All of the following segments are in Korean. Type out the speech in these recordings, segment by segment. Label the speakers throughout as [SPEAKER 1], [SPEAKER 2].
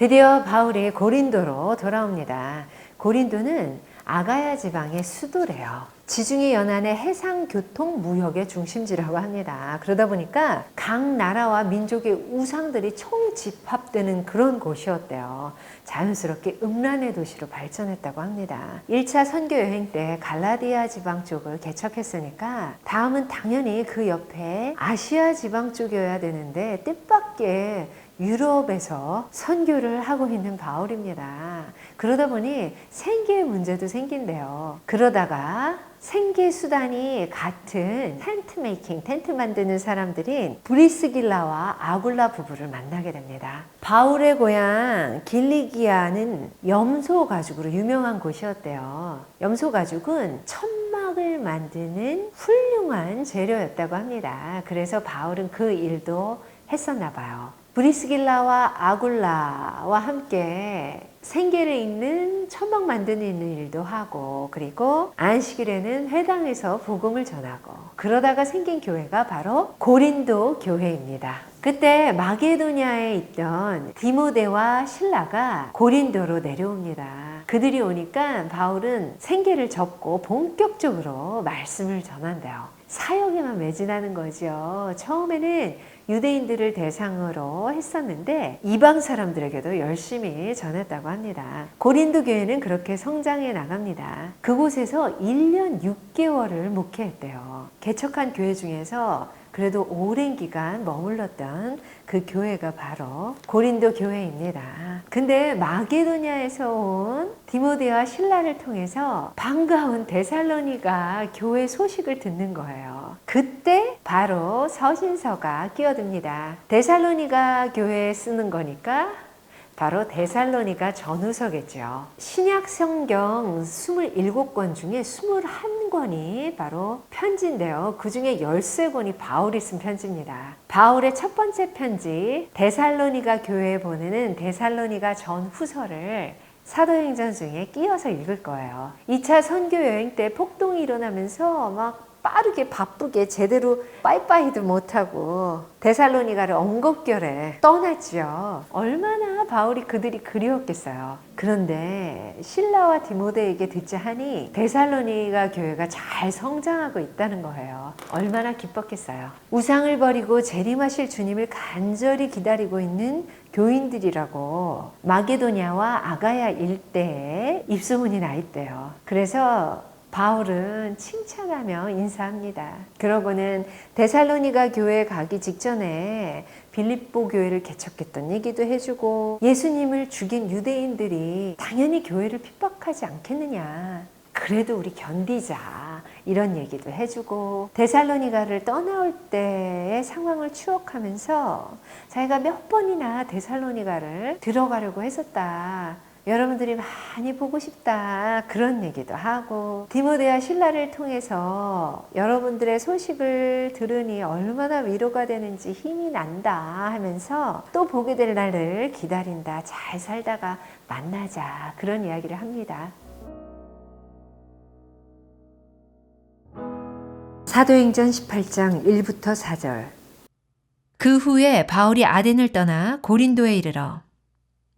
[SPEAKER 1] 드디어 바울이 고린도로 돌아옵니다. 고린도는 아가야 지방의 수도래요. 지중해 연안의 해상 교통 무역의 중심지라고 합니다. 그러다 보니까 각 나라와 민족의 우상들이 총집합되는 그런 곳이었대요. 자연스럽게 음란의 도시로 발전했다고 합니다. 1차 선교 여행 때 갈라디아 지방 쪽을 개척했으니까 다음은 당연히 그 옆에 아시아 지방 쪽이어야 되는데 뜻밖의 유럽에서 선교를 하고 있는 바울입니다. 그러다 보니 생계의 문제도 생긴대요. 그러다가 생계 수단이 같은 텐트 만드는 사람들인 브리스길라와 아굴라 부부를 만나게 됩니다. 바울의 고향 길리기아는 염소 가죽으로 유명한 곳이었대요. 염소 가죽은 천막을 만드는 훌륭한 재료였다고 합니다. 그래서 바울은 그 일도 했었나 봐요. 브리스길라와 아굴라와 함께 생계를 잇는 천막 만드는 일도 하고, 그리고 안식일에는 회당에서 복음을 전하고, 그러다가 생긴 교회가 바로 고린도 교회입니다. 그때 마게도냐에 있던 디모데와 실라가 고린도로 내려옵니다. 그들이 오니까 바울은 생계를 접고 본격적으로 말씀을 전한대요. 사역에만 매진하는 거죠. 처음에는 유대인들을 대상으로 했었는데 이방 사람들에게도 열심히 전했다고 합니다. 고린도 교회는 그렇게 성장해 나갑니다. 그곳에서 1년 6개월을 목회했대요. 개척한 교회 중에서 그래도 오랜 기간 머물렀던 그 교회가 바로 고린도 교회입니다. 근데 마게도냐에서 온 디모데와 실라를 통해서 반가운 데살로니가 교회 소식을 듣는 거예요. 그때 바로 서신서가 끼어듭니다. 데살로니가 교회에 쓰는 거니까 바로 데살로니가 전후서겠죠. 신약 성경 27권 중에 21권이 바로 편지인데요. 그 중에 13권이 바울이 쓴 편지입니다. 바울의 첫 번째 편지 데살로니가 교회에 보내는 데살로니가 전후서를 사도행전 중에 끼어서 읽을 거예요. 2차 선교 여행 때 폭동이 일어나면서 막 빠르게 바쁘게 제대로 빠이빠이도 못하고 데살로니가를 엉겁결에 떠났죠. 얼마나 바울이 그들이 그리웠겠어요. 그런데 실라와 디모데에게 듣자 하니 데살로니가 교회가 잘 성장하고 있다는 거예요. 얼마나 기뻤겠어요. 우상을 버리고 재림하실 주님을 간절히 기다리고 있는 교인들이라고 마게도냐와 아가야 일대에 입소문이 나 있대요. 그래서 바울은 칭찬하며 인사합니다. 그러고는 데살로니가 교회에 가기 직전에 빌립보 교회를 개척했던 얘기도 해주고, 예수님을 죽인 유대인들이 당연히 교회를 핍박하지 않겠느냐, 그래도 우리 견디자, 이런 얘기도 해주고, 데살로니가를 떠나올 때의 상황을 추억하면서 자기가 몇 번이나 데살로니가를 들어가려고 했었다, 여러분들이 많이 보고 싶다, 그런 얘기도 하고, 디모데와 실라를 통해서 여러분들의 소식을 들으니 얼마나 위로가 되는지 힘이 난다 하면서 또 보게 될 날을 기다린다, 잘 살다가 만나자, 그런 이야기를 합니다. 사도행전 18장 1부터 4절.
[SPEAKER 2] 그 후에 바울이 아덴을 떠나 고린도에 이르러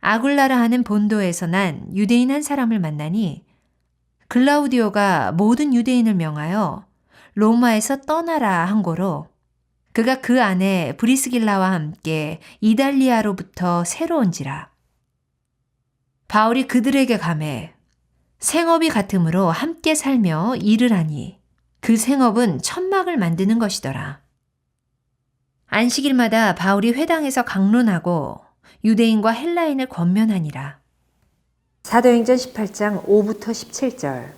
[SPEAKER 2] 아굴라라 하는 본도에서 난 유대인 한 사람을 만나니, 글라우디오가 모든 유대인을 명하여 로마에서 떠나라 한 고로 그가 그 안에 브리스길라와 함께 이달리아로부터 새로 온지라. 바울이 그들에게 가매 생업이 같으므로 함께 살며 일을 하니 그 생업은 천막을 만드는 것이더라. 안식일마다 바울이 회당에서 강론하고 유대인과 헬라인을 권면하니라.
[SPEAKER 1] 사도행전 18장 5부터 17절.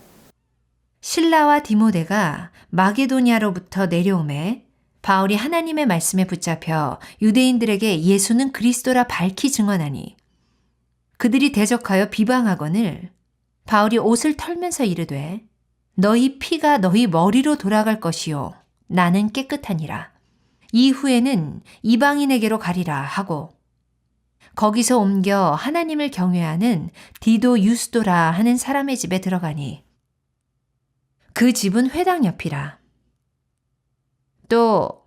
[SPEAKER 2] 실라와 디모데가 마게도냐로부터 내려오매 바울이 하나님의 말씀에 붙잡혀 유대인들에게 예수는 그리스도라 밝히 증언하니, 그들이 대적하여 비방하거늘 바울이 옷을 털면서 이르되 너희 피가 너희 머리로 돌아갈 것이요 나는 깨끗하니라. 이후에는 이방인에게로 가리라 하고, 거기서 옮겨 하나님을 경외하는 디도 유스도라 하는 사람의 집에 들어가니 그 집은 회당 옆이라. 또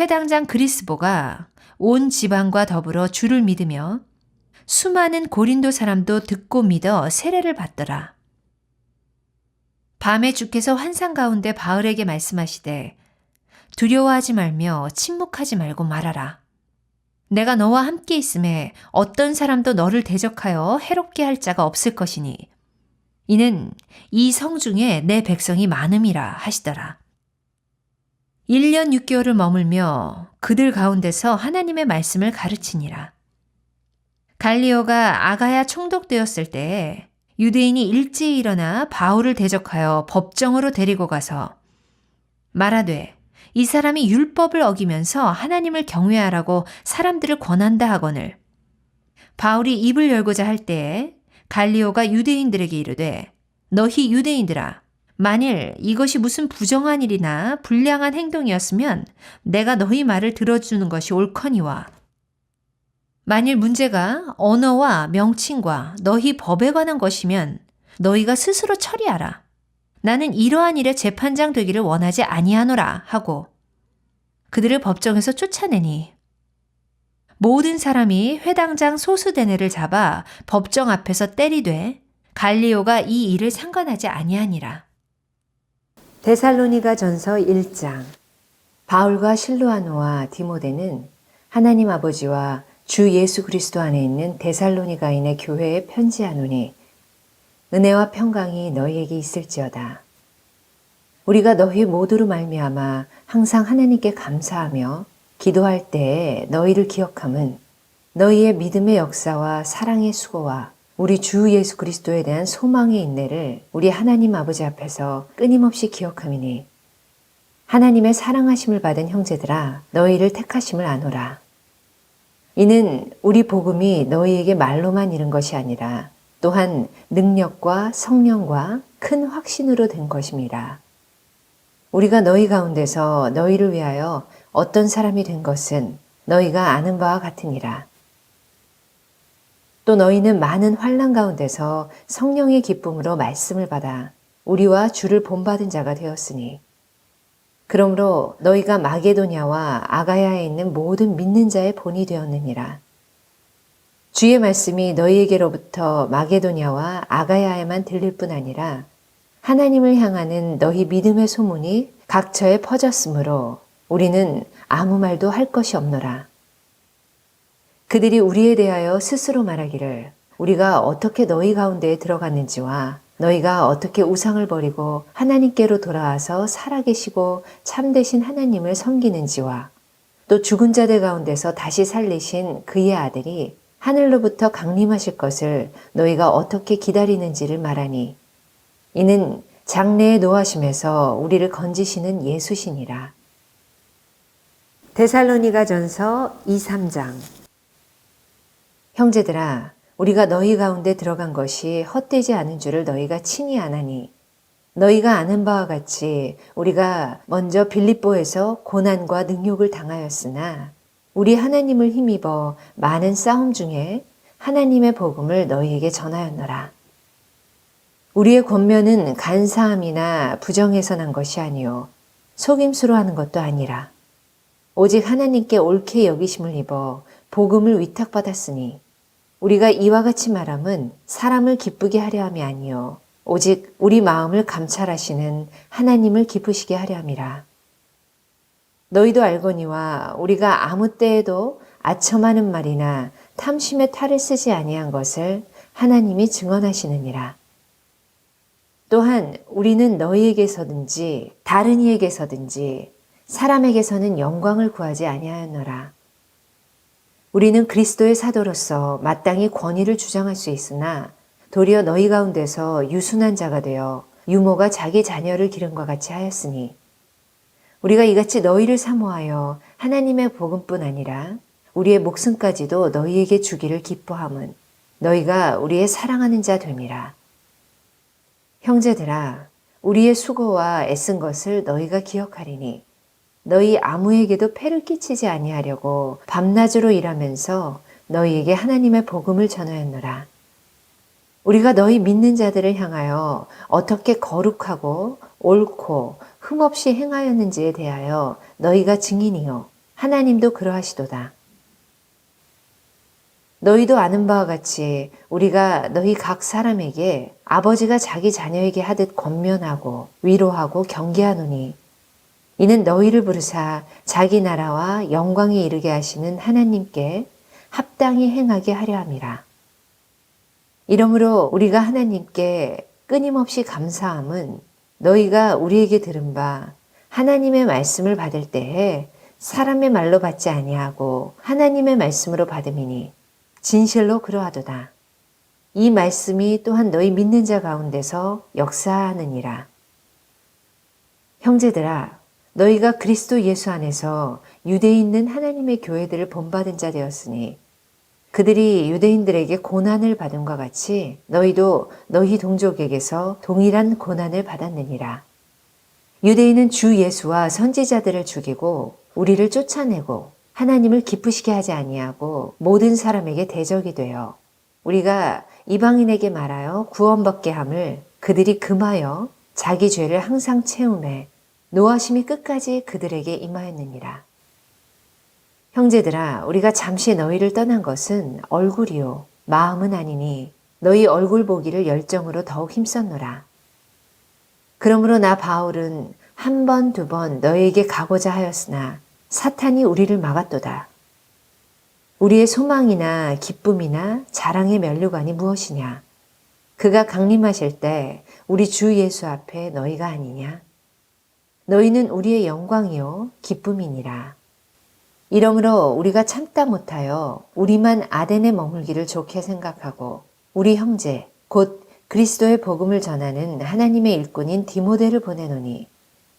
[SPEAKER 2] 회당장 그리스보가 온 지방과 더불어 주를 믿으며 수많은 고린도 사람도 듣고 믿어 세례를 받더라. 밤에 주께서 환상 가운데 바울에게 말씀하시되 두려워하지 말며 침묵하지 말고 말하라. 내가 너와 함께 있음에 어떤 사람도 너를 대적하여 해롭게 할 자가 없을 것이니 이는 이 성 중에 내 백성이 많음이라 하시더라. 1년 6개월을 머물며 그들 가운데서 하나님의 말씀을 가르치니라. 갈리오가 아가야 총독되었을 때에 유대인이 일제히 일어나 바울을 대적하여 법정으로 데리고 가서 말하되 이 사람이 율법을 어기면서 하나님을 경외하라고 사람들을 권한다 하거늘 바울이 입을 열고자 할 때에 갈리오가 유대인들에게 이르되 너희 유대인들아 만일 이것이 무슨 부정한 일이나 불량한 행동이었으면 내가 너희 말을 들어주는 것이 옳거니와 만일 문제가 언어와 명칭과 너희 법에 관한 것이면 너희가 스스로 처리하라. 나는 이러한 일에 재판장 되기를 원하지 아니하노라 하고 그들을 법정에서 쫓아내니 모든 사람이 회당장 소수대네를 잡아 법정 앞에서 때리되 갈리오가 이 일을 상관하지 아니하니라.
[SPEAKER 1] 데살로니가 전서 1장. 바울과 실루아노와 디모데는 하나님 아버지와 주 예수 그리스도 안에 있는 데살로니가인의 교회에 편지하노니 은혜와 평강이 너희에게 있을지어다. 우리가 너희 모두로 말미암아 항상 하나님께 감사하며 기도할 때에 너희를 기억함은 너희의 믿음의 역사와 사랑의 수고와 우리 주 예수 그리스도에 대한 소망의 인내를 우리 하나님 아버지 앞에서 끊임없이 기억함이니 하나님의 사랑하심을 받은 형제들아 너희를 택하심을 아노라. 이는 우리 복음이 너희에게 말로만 이른 것이 아니라 또한 능력과 성령과 큰 확신으로 된 것입니다. 우리가 너희 가운데서 너희를 위하여 어떤 사람이 된 것은 너희가 아는 바와 같으니라. 또 너희는 많은 환난 가운데서 성령의 기쁨으로 말씀을 받아 우리와 주를 본받은 자가 되었으니 그러므로 너희가 마게도냐와 아가야에 있는 모든 믿는 자의 본이 되었느니라. 주의 말씀이 너희에게로부터 마게도냐와 아가야에만 들릴 뿐 아니라 하나님을 향하는 너희 믿음의 소문이 각처에 퍼졌으므로 우리는 아무 말도 할 것이 없노라. 그들이 우리에 대하여 스스로 말하기를 우리가 어떻게 너희 가운데에 들어갔는지와 너희가 어떻게 우상을 버리고 하나님께로 돌아와서 살아계시고 참되신 하나님을 섬기는지와 또 죽은 자들 가운데서 다시 살리신 그의 아들이 하늘로부터 강림하실 것을 너희가 어떻게 기다리는지를 말하니 이는 장래의 노하심에서 우리를 건지시는 예수시니라. 데살로니가 전서 2, 3장. 형제들아 우리가 너희 가운데 들어간 것이 헛되지 않은 줄을 너희가 친히 아나니 너희가 아는 바와 같이 우리가 먼저 빌립보에서 고난과 능욕을 당하였으나 우리 하나님을 힘입어 많은 싸움 중에 하나님의 복음을 너희에게 전하였노라. 우리의 권면은 간사함이나 부정에서 난 것이 아니요 속임수로 하는 것도 아니라 오직 하나님께 옳게 여기심을 입어 복음을 위탁받았으니 우리가 이와 같이 말함은 사람을 기쁘게 하려 함이 아니요 오직 우리 마음을 감찰하시는 하나님을 기쁘시게 하려 함이라. 너희도 알거니와 우리가 아무 때에도 아첨하는 말이나 탐심의 탈을 쓰지 아니한 것을 하나님이 증언하시느니라. 또한 우리는 너희에게서든지 다른 이에게서든지 사람에게서는 영광을 구하지 아니하였노라. 우리는 그리스도의 사도로서 마땅히 권위를 주장할 수 있으나 도리어 너희 가운데서 유순한 자가 되어 유모가 자기 자녀를 기름과 같이 하였으니 우리가 이같이 너희를 사모하여 하나님의 복음뿐 아니라 우리의 목숨까지도 너희에게 주기를 기뻐함은 너희가 우리의 사랑하는 자 됨이라. 형제들아 우리의 수고와 애쓴 것을 너희가 기억하리니 너희 아무에게도 폐를 끼치지 아니하려고 밤낮으로 일하면서 너희에게 하나님의 복음을 전하였노라. 우리가 너희 믿는 자들을 향하여 어떻게 거룩하고 옳고 흠없이 행하였는지에 대하여 너희가 증인이요 하나님도 그러하시도다. 너희도 아는 바와 같이 우리가 너희 각 사람에게 아버지가 자기 자녀에게 하듯 권면하고 위로하고 경계하노니 이는 너희를 부르사 자기 나라와 영광에 이르게 하시는 하나님께 합당히 행하게 하려 함이라. 이러므로 우리가 하나님께 끊임없이 감사함은 너희가 우리에게 들은 바 하나님의 말씀을 받을 때에 사람의 말로 받지 아니하고 하나님의 말씀으로 받음이니 진실로 그러하도다. 이 말씀이 또한 너희 믿는 자 가운데서 역사하느니라. 형제들아, 너희가 그리스도 예수 안에서 유대에 있는 하나님의 교회들을 본받은 자 되었으니 그들이 유대인들에게 고난을 받음과 같이 너희도 너희 동족에게서 동일한 고난을 받았느니라. 유대인은 주 예수와 선지자들을 죽이고 우리를 쫓아내고 하나님을 기쁘시게 하지 아니하고 모든 사람에게 대적이 되어 우리가 이방인에게 말하여 구원받게 함을 그들이 금하여 자기 죄를 항상 채우매 노하심이 끝까지 그들에게 임하였느니라. 형제들아, 우리가 잠시 너희를 떠난 것은 얼굴이요 마음은 아니니 너희 얼굴 보기를 열정으로 더욱 힘썼노라. 그러므로 나 바울은 한 번, 두 번 너희에게 가고자 하였으나 사탄이 우리를 막았도다. 우리의 소망이나 기쁨이나 자랑의 면류관이 무엇이냐? 그가 강림하실 때 우리 주 예수 앞에 너희가 아니냐? 너희는 우리의 영광이요 기쁨이니라. 이러므로 우리가 참다 못하여 우리만 아덴에 머물기를 좋게 생각하고 우리 형제 곧 그리스도의 복음을 전하는 하나님의 일꾼인 디모데를 보내노니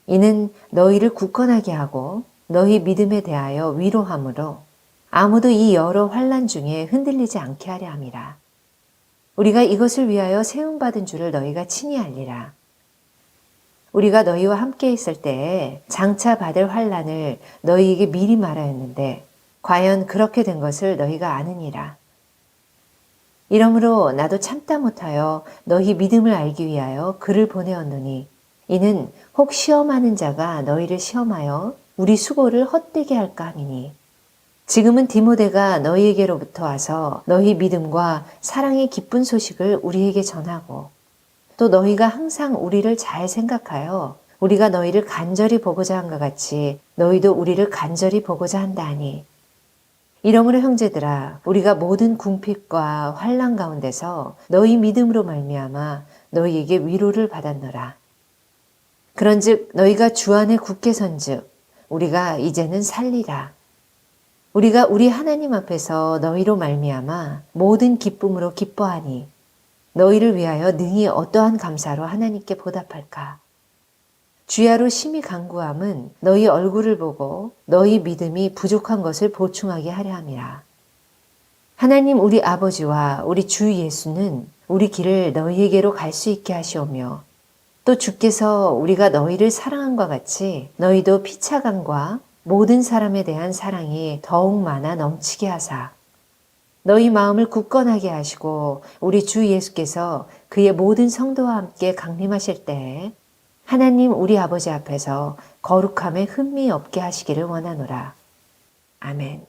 [SPEAKER 1] 이는 너희를 굳건하게 하고 너희 믿음에 대하여 위로함으로 아무도 이 여러 환난 중에 흔들리지 않게 하려 함이라. 우리가 이것을 위하여 세움받은 줄을 너희가 친히 알리라. 우리가 너희와 함께 있을 때에 장차 받을 환난을 너희에게 미리 말하였는데 과연 그렇게 된 것을 너희가 아느니라. 이러므로 나도 참다 못하여 너희 믿음을 알기 위하여 글을 보내었노니 이는 혹 시험하는 자가 너희를 시험하여 우리 수고를 헛되게 할까 함이니 지금은 디모데가 너희에게로부터 와서 너희 믿음과 사랑의 기쁜 소식을 우리에게 전하고 또 너희가 항상 우리를 잘 생각하여 우리가 너희를 간절히 보고자 한 것 같이 너희도 우리를 간절히 보고자 한다 하니 이러므로 형제들아 우리가 모든 궁핍과 환난 가운데서 너희 믿음으로 말미암아 너희에게 위로를 받았노라. 그런즉 너희가 주 안에 굳게 선즉 우리가 이제는 살리라. 우리가 우리 하나님 앞에서 너희로 말미암아 모든 기쁨으로 기뻐하니 너희를 위하여 능히 어떠한 감사로 하나님께 보답할까? 주야로 심히 간구함은 너희 얼굴을 보고 너희 믿음이 부족한 것을 보충하게 하려 함이라. 하나님 우리 아버지와 우리 주 예수는 우리 길을 너희에게로 갈 수 있게 하시오며 또 주께서 우리가 너희를 사랑함과 같이 너희도 피차감과 모든 사람에 대한 사랑이 더욱 많아 넘치게 하사 너희 마음을 굳건하게 하시고 우리 주 예수께서 그의 모든 성도와 함께 강림하실 때에 하나님 우리 아버지 앞에서 거룩함에 흠미 없게 하시기를 원하노라. 아멘.